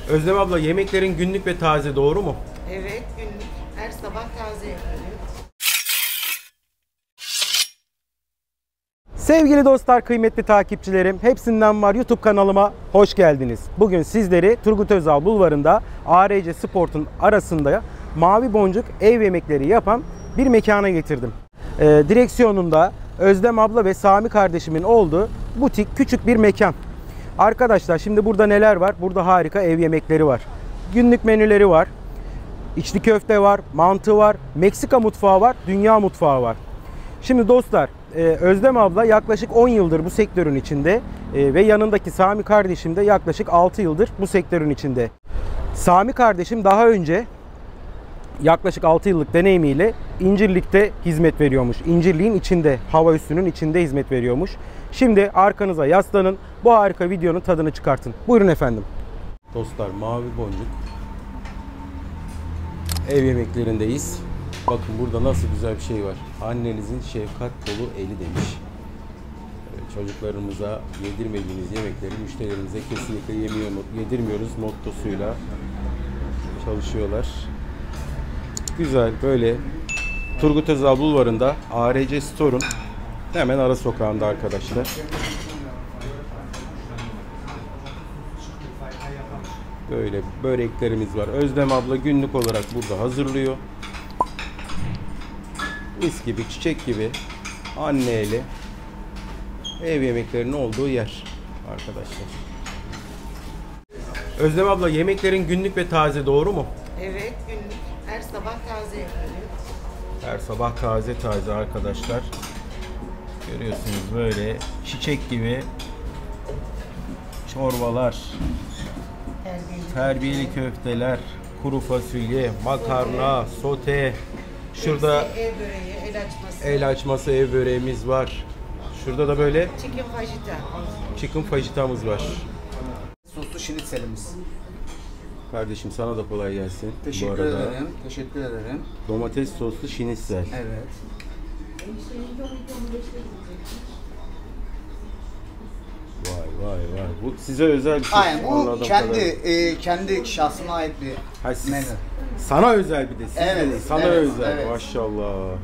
Özlem abla, yemeklerin günlük ve taze, doğru mu? Evet, günlük. Her sabah taze yapıyoruz. Sevgili dostlar, kıymetli takipçilerim, hepsinden var YouTube kanalıma hoş geldiniz. Bugün sizleri Turgut Özal Bulvarı'nda ARC Sport'un arasında Mavi Boncuk ev yemekleri yapan bir mekana getirdim. Direksiyonunda Özlem abla ve Sami kardeşimin olduğu butik küçük bir mekan. Arkadaşlar, şimdi burada neler var? Burada harika ev yemekleri var. Günlük menüleri var. İçli köfte var, mantı var, Meksika mutfağı var, dünya mutfağı var. Şimdi dostlar, Özlem abla yaklaşık 10 yıldır bu sektörün içinde ve yanındaki Sami kardeşim de yaklaşık 6 yıldır bu sektörün içinde. Sami kardeşim daha önce yaklaşık 6 yıllık deneyimiyle İncirlik'te hizmet veriyormuş. İncirlik'in içinde, hava üssünün içinde hizmet veriyormuş. Şimdi arkanıza yaslanın, bu harika videonun tadını çıkartın. Buyurun efendim. Dostlar, Mavi Boncuk ev yemeklerindeyiz. Bakın burada nasıl güzel bir şey var. Annenizin şefkat dolu eli demiş. Çocuklarımıza yedirmediğiniz yemekleri müşterilerimize kesinlikle yedirmiyoruz mottosuyla çalışıyorlar. Güzel, böyle Turgut Özal Bulvarı'nda ARC Store'un hemen ara sokağında arkadaşlar. Böyle böreklerimiz var. Özlem abla günlük olarak burada hazırlıyor. Mis gibi, çiçek gibi anne eli ev yemeklerinin olduğu yer arkadaşlar. Özlem abla, yemeklerin günlük ve taze, doğru mu? Evet, günlük. Her sabah taze yapıyoruz. Her sabah taze arkadaşlar. Görüyorsunuz böyle çiçek gibi çorbalar, terbiyeli köfteler, kuru fasulye, makarna, sote. Şurada ev böreği, el açması ev böreğimiz var. Şurada da böyle chicken fajitamız var. Soslu şinitselimiz. Kardeşim, sana da kolay gelsin. Teşekkür ederim. Teşekkür ederim. Domates soslu şinitsel. Evet. Vay. Bu size özel bir şey. Aynen, bu kendi şahsıma ait bir menü. Sana özel bir de. Evet. Sana özel. Evet. Maşallah.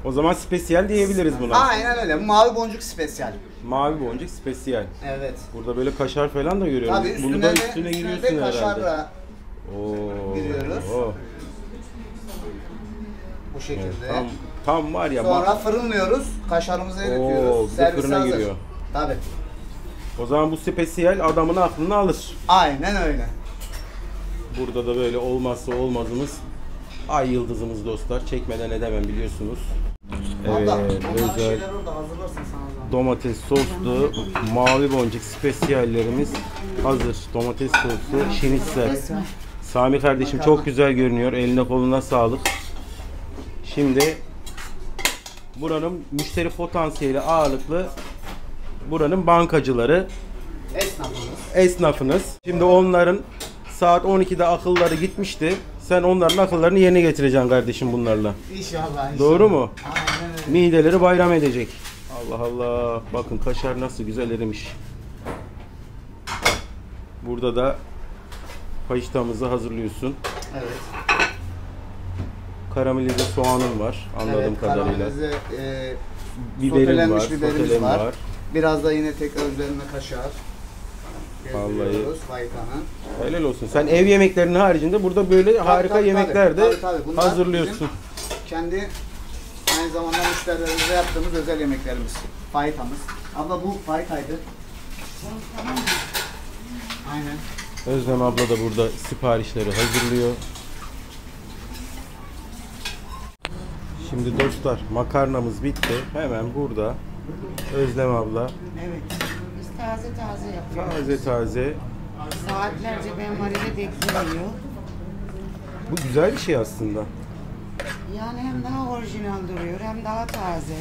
O zaman spesiyel diyebiliriz buna. Aynen öyle. Mavi boncuk spesiyal. Mavi boncuk spesiyal. Evet. Burada böyle kaşar falan da görüyoruz. Tabii bunu da üstüne giriyorsun herhalde. Kaşarla giriyoruz. Bu şekilde. Evet, tam var ya. Sonra fırınlıyoruz. Kaşarımızı eritiyoruz. Servise hazır. Giriyor. Tabii. O zaman bu spesiyel adamın aklını alır. Aynen öyle. Burada da böyle olmazsa olmazımız ay yıldızımız dostlar. Çekmeden edemem, biliyorsunuz. Evet, özel domates soslu mavi boncuk spesiyallerimiz hazır. Domates soslu şinitsel. Sami kardeşim çok güzel görünüyor. Eline koluna sağlık. Şimdi buranın müşteri potansiyeli ağırlıklı, buranın bankacıları, esnafınız. Şimdi onların saat 12'de akılları gitmişti. Sen onların akıllarını yerine getireceksin kardeşim bunlarla. İnşallah. Doğru mu? Aynen öyle. Mideleri bayram edecek. Allah Allah. Bakın kaşar nasıl güzel erimiş. Burada da fajitamızı hazırlıyorsun. Evet. Karamelize soğanın var anladığım kadarıyla. Karamelize biberin var, biberimiz var. Biraz da yine tekrar üzerine kaşar. Vallahi fajitanın. helal olsun. Sen ev yemeklerinin haricinde burada böyle harika yemekler de hazırlıyorsun. Kendi aynı zamanda müşterilerimize yaptığımız özel yemeklerimiz. Fajitamız. Abla bu fajitaydı. Aynen. Özlem abla da burada siparişleri hazırlıyor. Şimdi dostlar, makarnamız bitti. Hemen burada Özlem abla. Evet. Biz taze yapıyoruz. Taze. Saatlerce ben marine bekliyor. Bu güzel bir şey aslında. Yani hem daha orijinal duruyor hem daha taze.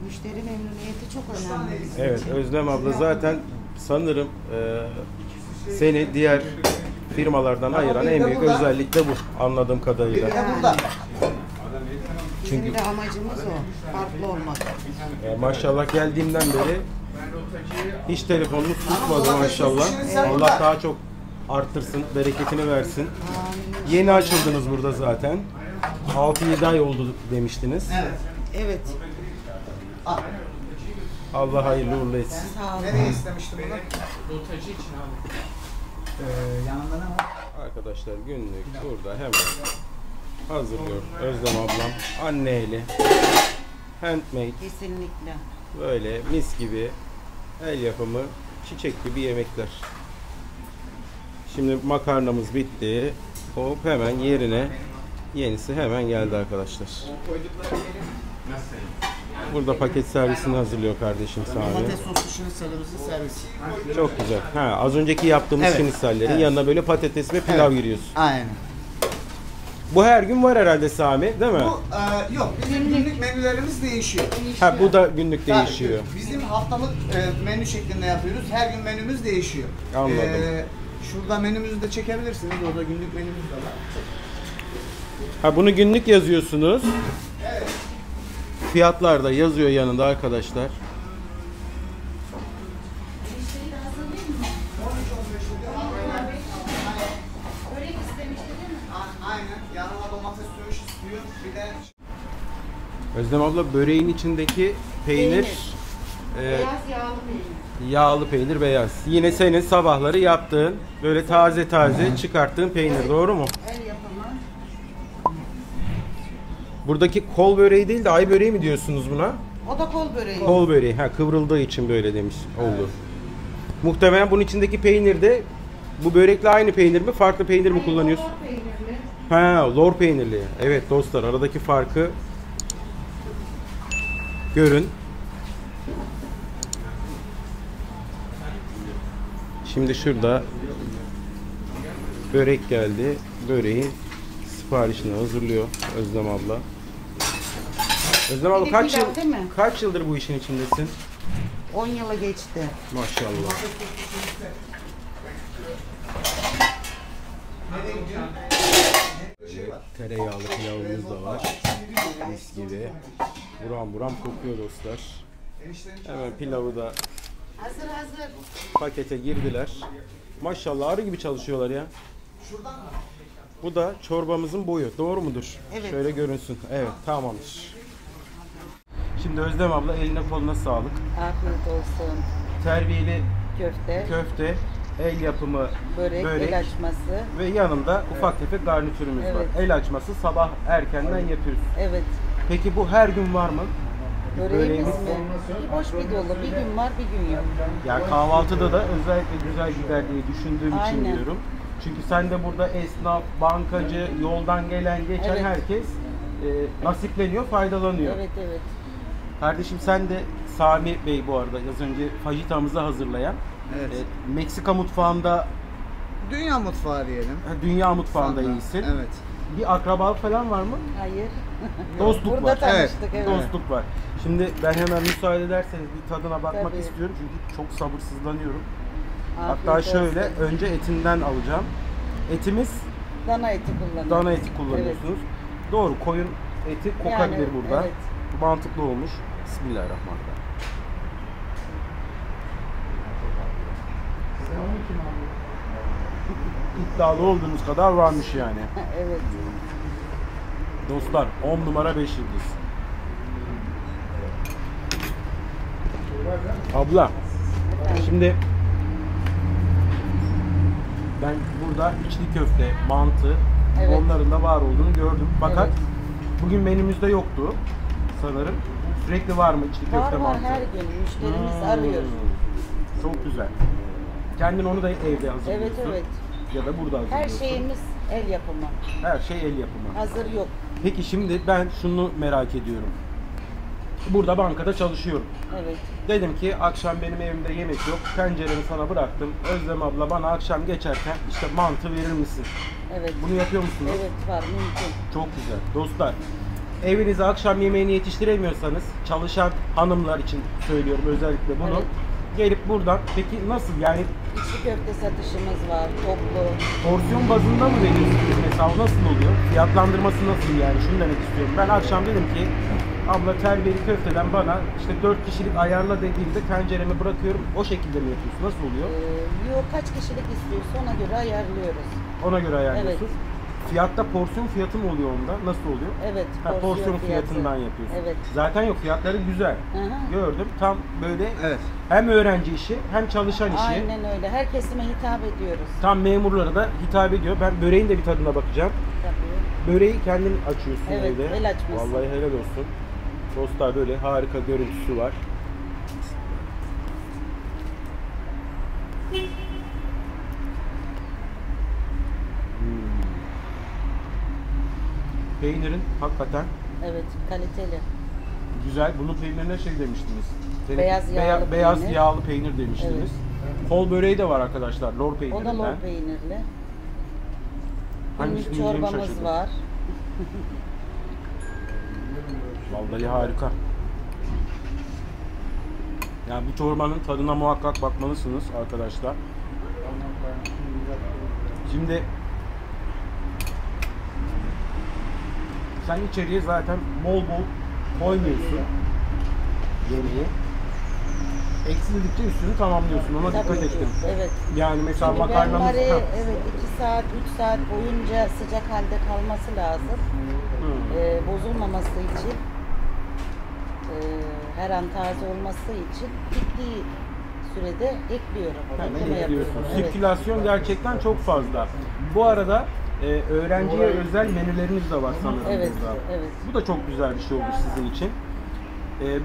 Müşteri memnuniyeti çok önemli bizim Evet, için. Özlem abla zaten sanırım seni diğer firmalardan ayıran en büyük özellik de bu anladığım kadarıyla. Yani. Çünkü amacımız o, farklı olmak. Maşallah geldiğimden beri Hiç telefonunuz tutmadı Tamam, maşallah. şimdi sen Allah burada. daha çok arttırsın, bereketini versin. Yeni açıldınız burada zaten. 6-7 ay oldu demiştiniz. Evet. Evet. Allah hayırlı uğurlu etsin. Sağ olun. Nereye istemiştim bunu? Rotacı için abi. Yanında ne var? Arkadaşlar günlük burada hemen hazırlıyor Özlem ablam. Anne eli. Handmade. Kesinlikle. Böyle mis gibi el yapımı çiçek gibi yemekler. Şimdi makarnamız bitti. Hop hemen yerine yenisi hemen geldi arkadaşlar. Burada paket servisini hazırlıyor kardeşim Sami. Domates soslu şinitzelimizi servis. Çok güzel. Ha, az önceki yaptığımız Evet. şinitzellerin Evet. yanına böyle patates ve pilav Evet. giriyorsun. Aynen. Bu her gün var herhalde Sami, değil mi? Bu yok, bizim günlük menülerimiz değişiyor. Ha, bu da günlük değişiyor. Bizim haftalık menü şeklinde yapıyoruz. Her gün menümüz değişiyor. Anladım. Şurada menümüzü de çekebilirsiniz. Orada günlük menümüz de var. Ha, bunu günlük yazıyorsunuz. Fiyatlar da yazıyor yanında arkadaşlar. Aynen. Yanına domates söğüş istiyor. Bir de Özlem abla, böreğin içindeki peynir, Beyaz yağlı peynir. yağlı peynir beyaz. Yine senin sabahları yaptığın, böyle taze taze çıkarttığın peynir, doğru mu? El yapımı. Buradaki kol böreği değil de ay böreği mi diyorsunuz buna? O da kol böreği. Kol böreği. Ha, kıvrıldığı için böyle demiş. Oldu. Muhtemelen bunun içindeki peynir de bu börekle aynı peynir mi? Farklı peynir mi kullanıyorsun? Kol peynirli. Ha, lor peynirli. Evet dostlar, aradaki farkı görün. Şimdi şurada börek geldi. Böreğin siparişini hazırlıyor Özlem abla. Özlem abla, Bir kaç pilav yıl değil mi? kaç yıldır bu işin içindesin? 10 yılı geçti. Maşallah. Tereyağlı pilavımız da var. Mis gibi. Buram buram kokuyor dostlar. Hemen pilavı da Hazır hazır. pakete girdiler. Maşallah arı gibi çalışıyorlar ya. Bu da çorbamızın boyu. Doğru mudur? Evet. Şöyle görünsün. Evet, tamamdır. Şimdi Özlem abla, eline koluna sağlık. Afiyet olsun. Terbiyeli Köfte, köfte, el yapımı börek, el açması. ve yanında ufak tefek garnitürümüz var. Evet. El açması sabah erkenden yapıyoruz. Evet. Peki bu her gün var mı? Böreğimiz mi? Boş bir dolu. Bir gün var, bir gün yok. Yani kahvaltıda da özellikle güzel gider diye düşündüğüm için Aynen. diyorum. Çünkü sen de burada esnaf, bankacı, yoldan gelen geçen Evet. herkes nasipleniyor, faydalanıyor. Evet evet. Kardeşim sen de Sami Bey bu arada az önce fajitamızı hazırlayan Evet. Meksika mutfağında, dünya mutfağı diyelim. dünya mutfağında Sanda. iyisin. Evet. Bir akrabalık falan var mı? Hayır. Dostluk Burada var. tanıştık evet. Dostluk var. Şimdi ben hemen müsaade ederseniz bir tadına bakmak Tabii. istiyorum çünkü çok sabırsızlanıyorum. Afiyet Hatta şöyle olsun. önce etinden alacağım. Etimiz Dana eti kullanıyoruz. dana eti kullanıyorsunuz. Doğru, koyun eti kokabilir Yani, burada. evet. Bu mantıklı olmuş. Bismillahirrahmanirrahim. İddialı olduğumuz kadar varmış yani. Evet. Dostlar 10 numara 5 yıldız. Abla, şimdi ben burada içli köfte, mantı, Evet. onların da var olduğunu gördüm. Fakat Evet. bugün menümüzde yoktu sanırım. Sürekli var mı içli Var köfte, var mantı? her gün. Müşterimiz Hmm, arıyor. Çok güzel. Kendin onu da evde hazırlıyorsun. Evet evet. Ya da burada Her hazırlıyorsun. şeyimiz el yapımı. Her şey el yapımı. Hazır yok. Peki şimdi ben şunu merak ediyorum. Burada bankada çalışıyorum. Evet. Dedim ki akşam benim evimde yemek yok. Tenceremi sana bıraktım. Özlem abla bana akşam geçerken işte mantı verir misin? Evet. Bunu yapıyor musunuz? Evet var mümkün. Çok güzel. Dostlar, evinize akşam yemeğini yetiştiremiyorsanız çalışan hanımlar için söylüyorum özellikle bunu. Evet. Gelip buradan, peki nasıl yani İçli köfte satışımız var. Toplu. porsiyon bazında mı veriyorsunuz mesela, o nasıl oluyor? Fiyatlandırması nasıl yani, şunu demek istiyorum. Ben akşam dedim ki abla terbiyeli köfteden bana işte 4 kişilik ayarla dediğimde tencereme bırakıyorum. O şekilde mi yapıyorsun? Nasıl oluyor? Yok, kaç kişilik istiyorsa ona göre ayarlıyoruz. Ona göre ayarlıyorsun. Fiyatta porsiyon fiyatı mı oluyor onda? Nasıl oluyor? Evet, Porsiyon fiyatı. fiyatından yapıyorsun. Evet. Zaten yok, fiyatları güzel. Hı. Gördüm. Tam böyle Evet. hem öğrenci işi hem çalışan işi. Aynen öyle. Her kesime hitap ediyoruz. Tam memurlara da hitap ediyor. Ben böreğin de bir tadına bakacağım. Tabii. Böreği kendin açıyorsun Evet, evde. el açması. Vallahi helal olsun. Dostlar böyle harika görüntüsü var. Peynirin hakikaten Evet, kaliteli. güzel. Bunun peynirine şey demiştiniz. Beyaz yağlı beyaz peynir. yağlı peynir demiştiniz. Kol böreği de var arkadaşlar. Lor O peynirinden. da lor peynirli. Hangisini Günlük yiyeceğimi çorbamız şaşırdım. var. Vallahi harika. Yani bu çorbanın tadına muhakkak bakmalısınız arkadaşlar. Şimdi sen içeriye zaten bol bol koymuyorsun yemeği. Eksildikçe üstünü tamamlıyorsun. Ona Tabii dikkat ki, ettim. evet. Yani mesela Şimdi makarnamız... benmari Ha. evet 2 saat, 3 saat boyunca sıcak halde kalması lazım. Bozulmaması için, her an taze olması için bittiği sürede ekliyorum. Hemen Ekleme ekliyorsun. yapıyorum. Evet. Sirkülasyon gerçekten çok fazla. Bu arada öğrenciye özel menülerimiz de var sanırım Evet, burada. evet. Bu da çok güzel bir şey olmuş sizin için.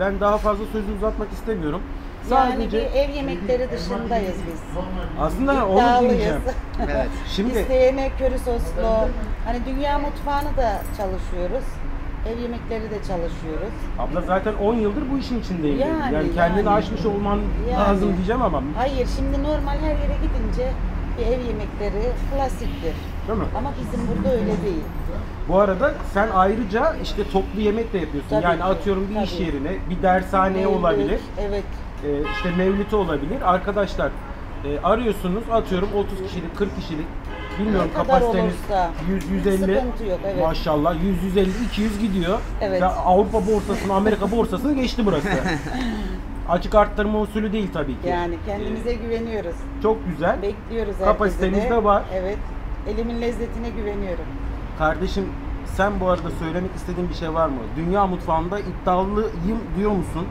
Ben daha fazla sözü uzatmak istemiyorum. Yani Sadece bir ev yemekleri dışındayız biz. aslında onu İddialıyız. diyeceğim. Evet. Şimdi İsteyeme, köri soslu. Hani dünya mutfağını da çalışıyoruz. Ev yemekleri de çalışıyoruz. abla zaten 10 yıldır bu işin içindeyim. Yani kendini yani. aşmış olman Yani. lazım diyeceğim ama Hayır, şimdi normal her yere gidince bir ev yemekleri klasiktir. değil mi? Ama bizim burada öyle değil. Bu arada sen ayrıca işte toplu yemek de yapıyorsun. Tabii yani ki, atıyorum bir iş tabii. yerine, bir dershaneye Mevlüt, olabilir. Evet. İşte mevlütü olabilir. Arkadaşlar arıyorsunuz, atıyorum 30 kişilik, 40 kişilik, bilmiyorum Ne kadar kapasiteniz olursa. 100-150, Sıkıntı yok, evet. maşallah 100-150-200 gidiyor. Evet. Ya Avrupa borsasını, Amerika borsasını geçti burası. Açık arttırma usulü değil tabii ki. Yani kendimize güveniyoruz. Çok güzel. Bekliyoruz herkese Kapasitemiz de var. Evet. Elimin lezzetine güveniyorum. Kardeşim sen bu arada söylemek istediğin bir şey var mı? Dünya mutfağında iddialıyım diyor musun?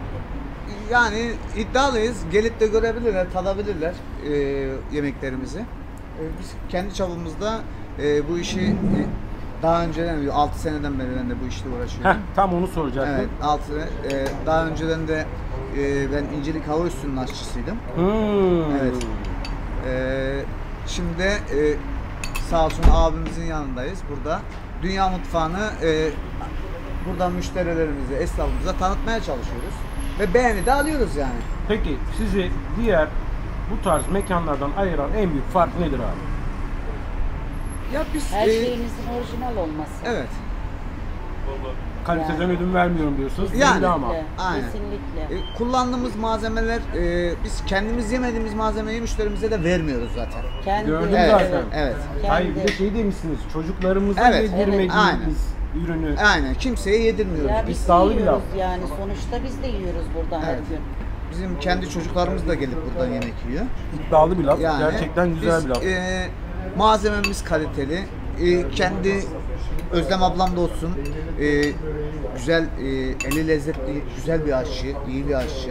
Yani iddialıyız. Gelip de görebilirler, tadabilirler yemeklerimizi. Biz kendi çapımızda bu işi daha önceden 6 seneden beri ben de bu işle uğraşıyorum. Tam onu soracaktım. Evet, 6 sene. Daha önceden de ben İncirlik Hava Üssü'nün aşçısıydım. Evet. Şimdi sağ olsun abimizin yanındayız burada. Dünya mutfağını buradan müşterilerimize, esnafımıza tanıtmaya çalışıyoruz. Ve beğeni de alıyoruz yani. Peki sizi diğer bu tarz mekanlardan ayıran en büyük fark nedir abi? Ya biz Her şeyimizin orijinal olması. evet. Kaliteden Yani. ödün vermiyorum diyorsunuz. Yani. Belli ama. Kesinlikle. Aynen. Kesinlikle. Kullandığımız malzemeler biz kendimiz yemediğimiz malzemeyi müşterimize de vermiyoruz zaten. Kendi, Gördüm Evet, zaten. evet. Hayır bir de Kendi. şey demişsiniz, çocuklarımıza Evet, yedirmediğimiz aynen. ürünü. Aynen, kimseye yedirmiyoruz. Ya biz İddialı bir yiyoruz laf. yani. Sonuçta biz de yiyoruz buradan her Evet. gün. Bizim kendi çocuklarımız da gelip buradan yemek yiyor. İddialı bir laf. Yani Gerçekten güzel biz, bir laf. Malzememiz kaliteli. Kendi Özlem ablam da olsun. Güzel, eli lezzetli, güzel bir aşçı, iyi bir aşçı.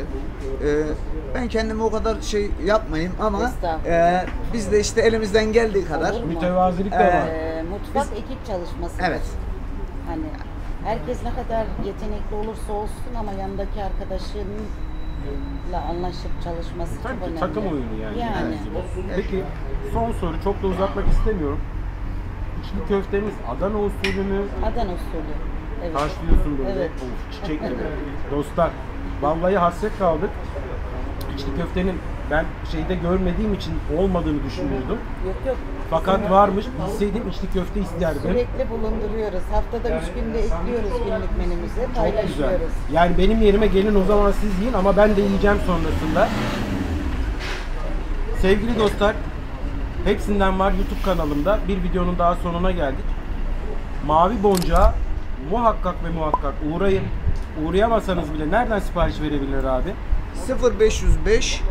Ben kendime o kadar şey yapmayayım ama Estağfurullah. biz de işte elimizden geldiği kadar. Olur mu? Mütevazilik de var. Mutfak ekip çalışması. Evet. Hani herkes ne kadar yetenekli olursa olsun ama yanındaki arkadaşınla anlaşıp çalışması çok Tabii ki önemli. takım oyunu yani. Yani. Peki son soru, çok da uzatmak istemiyorum. İçli köftemiz Adana usulü mü? Adana usulü. Evet. Haşlıyorsun böyle. Evet. Of, çiçek gibi. Dostlar, vallahi hasret kaldık. İçli köftenin ben şeyde görmediğim için olmadığını düşünüyordum. Yok. Fakat varmış. Bilseydim içli köfte isterdim. Sürekli bulunduruyoruz. Haftada 3 günde ekliyoruz günlük menümüze. Çok güzel. Paylaşıyoruz. Yani benim yerime gelin o zaman siz yiyin ama ben de yiyeceğim sonrasında. Sevgili dostlar, hepsinden var YouTube kanalımda. Bir videonun daha sonuna geldik. Mavi Boncuk'a muhakkak ve muhakkak uğrayın. uğrayamasanız bile nereden sipariş verebilir abi? 0505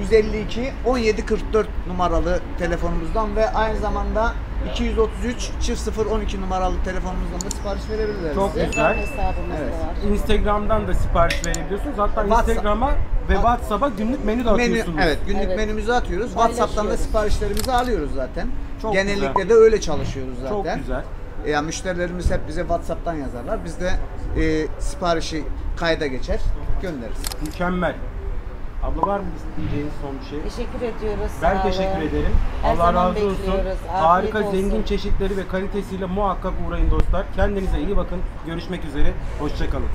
152 1744 numaralı telefonumuzdan ve aynı zamanda 233 0012 numaralı telefonumuzdan da sipariş verebilirler. Çok bize. güzel. Hesabımız Evet. da var. Instagram'dan da sipariş verebiliyorsunuz. Hatta WhatsApp. Instagram'a ve WhatsApp'a günlük menü de atıyorsunuz. Evet, günlük Evet. menümüzü atıyoruz. WhatsApp'tan da Paylaşıyoruz. siparişlerimizi alıyoruz zaten. Çok Genellikle güzel. de öyle çalışıyoruz zaten. Çok güzel. Yani müşterilerimiz hep bize WhatsApp'tan yazarlar. Biz de siparişi kayda geçer, göndeririz. Mükemmel. Abla var mı diyeceğiniz son bir şey? Teşekkür ediyoruz. Ben sağ olun. teşekkür ederim. Her Allah zaman razı olsun. bekliyoruz. Harika, Afiyet olsun. zengin çeşitleri ve kalitesiyle muhakkak uğrayın dostlar. Kendinize iyi bakın. Görüşmek üzere. Hoşça kalın.